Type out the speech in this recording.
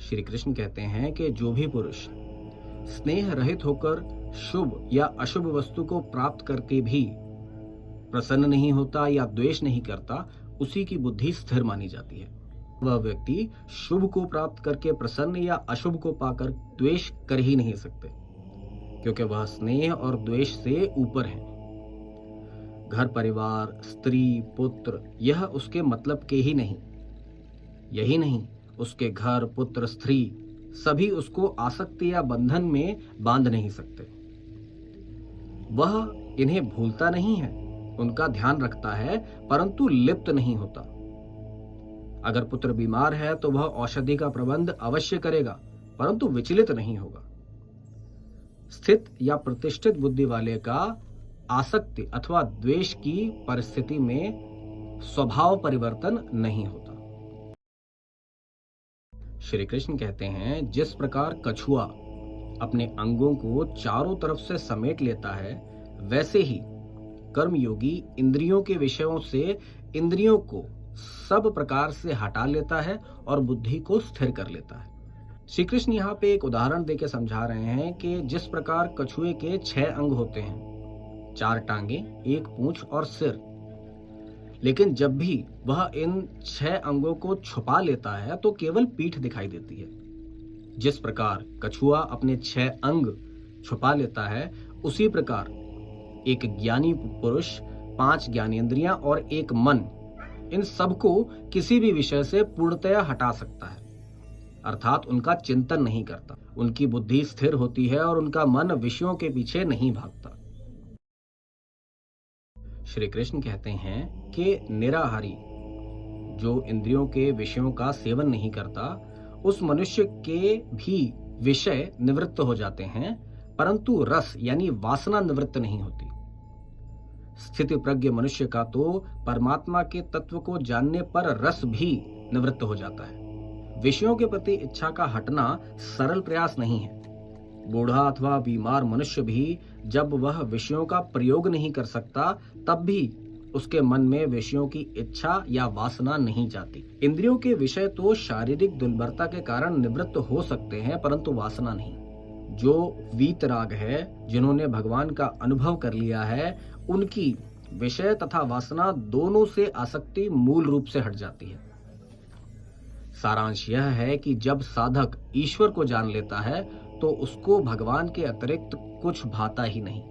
श्री कृष्ण कहते हैं कि जो भी पुरुष स्नेह रहित होकर शुभ या अशुभ वस्तु को प्राप्त करके भी प्रसन्न नहीं होता या द्वेष नहीं करता, उसी की बुद्धि स्थिर मानी जाती है। वह व्यक्ति शुभ को प्राप्त करके प्रसन्न या अशुभ को पाकर द्वेष कर ही नहीं सकते, क्योंकि वह स्नेह और द्वेष से ऊपर है। घर परिवार, स्त्री, पुत्र, यह उसके मतलब के ही नहीं। यही नहीं, उसके घर, पुत्र, स्त्री सभी उसको आसक्ति या बंधन में बांध नहीं सकते। वह इन्हें भूलता नहीं है, उनका ध्यान रखता है, परंतु लिप्त नहीं होता। अगर पुत्र बीमार है तो वह औषधि का प्रबंध अवश्य करेगा, परंतु विचलित नहीं होगा। स्थित या प्रतिष्ठित बुद्धि वाले का आसक्ति अथवा द्वेष की परिस्थिति में स्वभाव परिवर्तन नहीं होता। श्री कृष्ण कहते हैं, जिस प्रकार कछुआ अपने अंगों को चारों तरफ से समेट लेता है, वैसे ही कर्मयोगी इंद्रियों के विषयों से इंद्रियों को सब प्रकार से हटा लेता है और बुद्धि को स्थिर कर लेता है। श्री कृष्ण यहाँ पे एक उदाहरण देकर समझा रहे हैं कि जिस प्रकार कछुए के 6 अंग होते हैं, 4 टांगे, 1 पूंछ और सिर, लेकिन जब भी वह इन 6 अंगों को छुपा लेता है तो केवल पीठ दिखाई देती है। जिस प्रकार कछुआ अपने 6 अंग छुपा लेता है, उसी प्रकार एक ज्ञानी पुरुष 5 ज्ञानेंद्रियां और 1 मन, इन सबको किसी भी विषय से पूर्णतया हटा सकता है, अर्थात उनका चिंतन नहीं करता। उनकी बुद्धि स्थिर होती है और उनका मन विषयों के पीछे नहीं भागता। श्री कृष्ण कहते हैं कि निराहारी, जो इंद्रियों के विषयों का सेवन नहीं करता, उस मनुष्य के भी विषय निवृत्त हो जाते हैं, परंतु रस यानी वासना निवृत्त नहीं होती। स्थिति प्रज्ञ मनुष्य का तो परमात्मा के तत्व को जानने पर रस भी निवृत्त हो जाता है। विषयों के प्रति इच्छा का हटना सरल प्रयास नहीं है। बूढ़ा अथवा बीमार मनुष्य भी जब वह विषयों का प्रयोग नहीं कर सकता, तब भी उसके मन में विषयों की इच्छा या वासना नहीं जाती। इंद्रियों के विषय तो शारीरिक दुर्बलता के कारण निवृत्त हो सकते हैं, परंतु वासना नहीं। जो वीतराग है, जिन्होंने भगवान का अनुभव कर लिया है, उनकी विषय तथा वासना दोनों से आसक्ति मूल रूप से हट जाती है। सारांश यह है कि जब साधक ईश्वर को जान लेता है तो उसको भगवान के अतिरिक्त कुछ भाता ही नहीं।